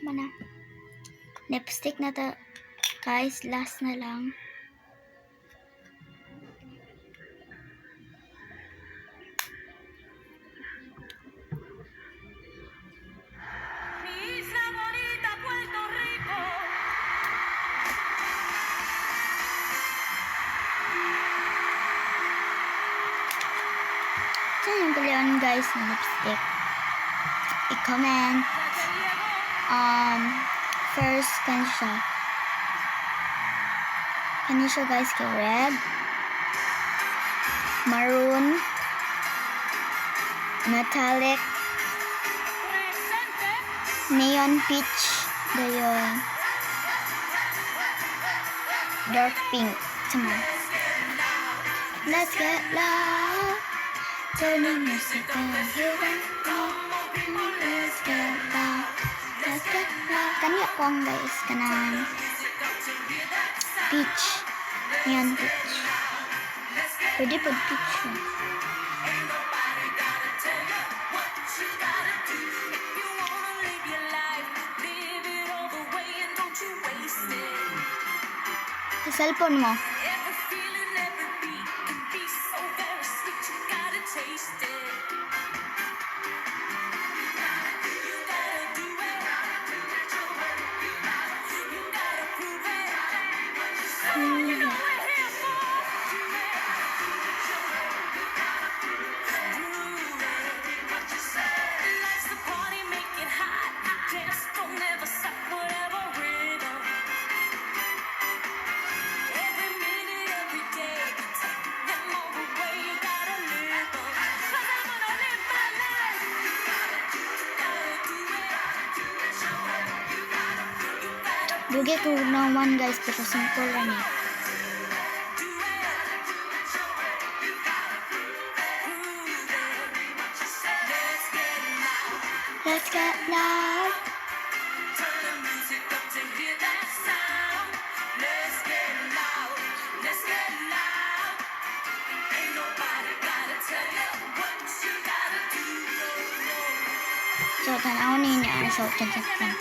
mo na. Lipstick na to. Guys, last na lang. Saan yung pilihan guys ng lipstick? I-comment. First, kani siya guys kay red, maroon, metallic, neon peach, dayon dark pink. Tama. Let's get loud. Turn the music on. Here we go. Let's get loud. Let's get loud. Kani ako ang guys kanang peach. Neon peach. Pwede po peach mo. Sa cellphone mo. Dugi ko naman guys, pero simple lang eh. Let's get loud. So, tanawin niya ang short and second.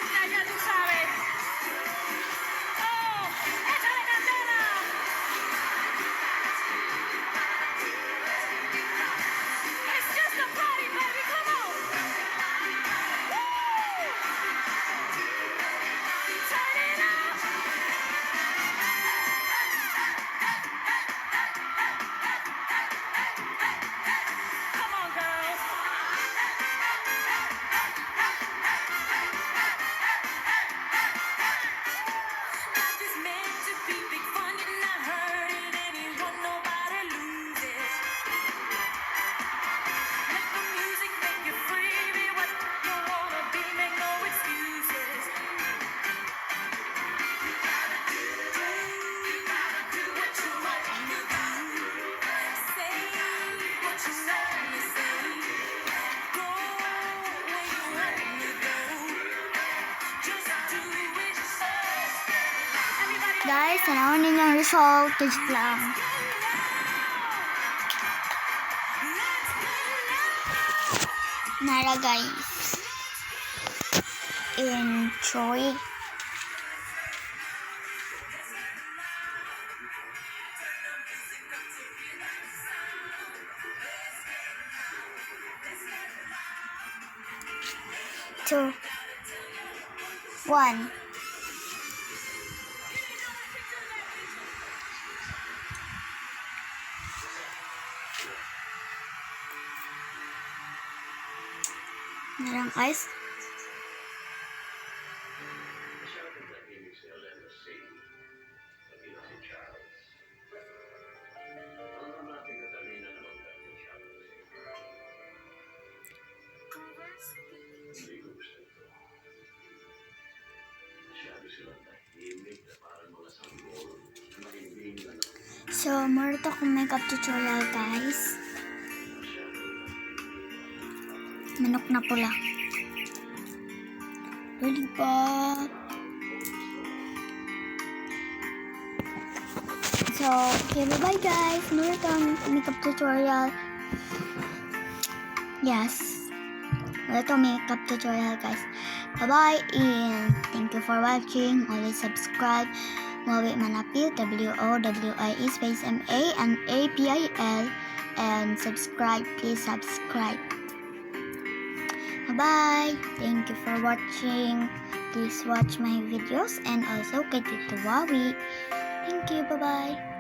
Guys, tanawin ninyo ang result. Just lang. Nara guys. Enjoy. Two. One. Narang ice. So, meron akong makeup tutorial guys. Manok na pula. Lollipop. So, okay, bye-bye guys. Meron akong makeup tutorial. Yes. Ito makeup tutorial guys. Bye-bye and thank you for watching. Always subscribe. Wawi Manapil, WOWIE space MA and APIL, and subscribe. Please subscribe. Bye-bye. Thank you for watching. Please watch my videos and also kay Tito Wawi. Thank you. Bye-bye.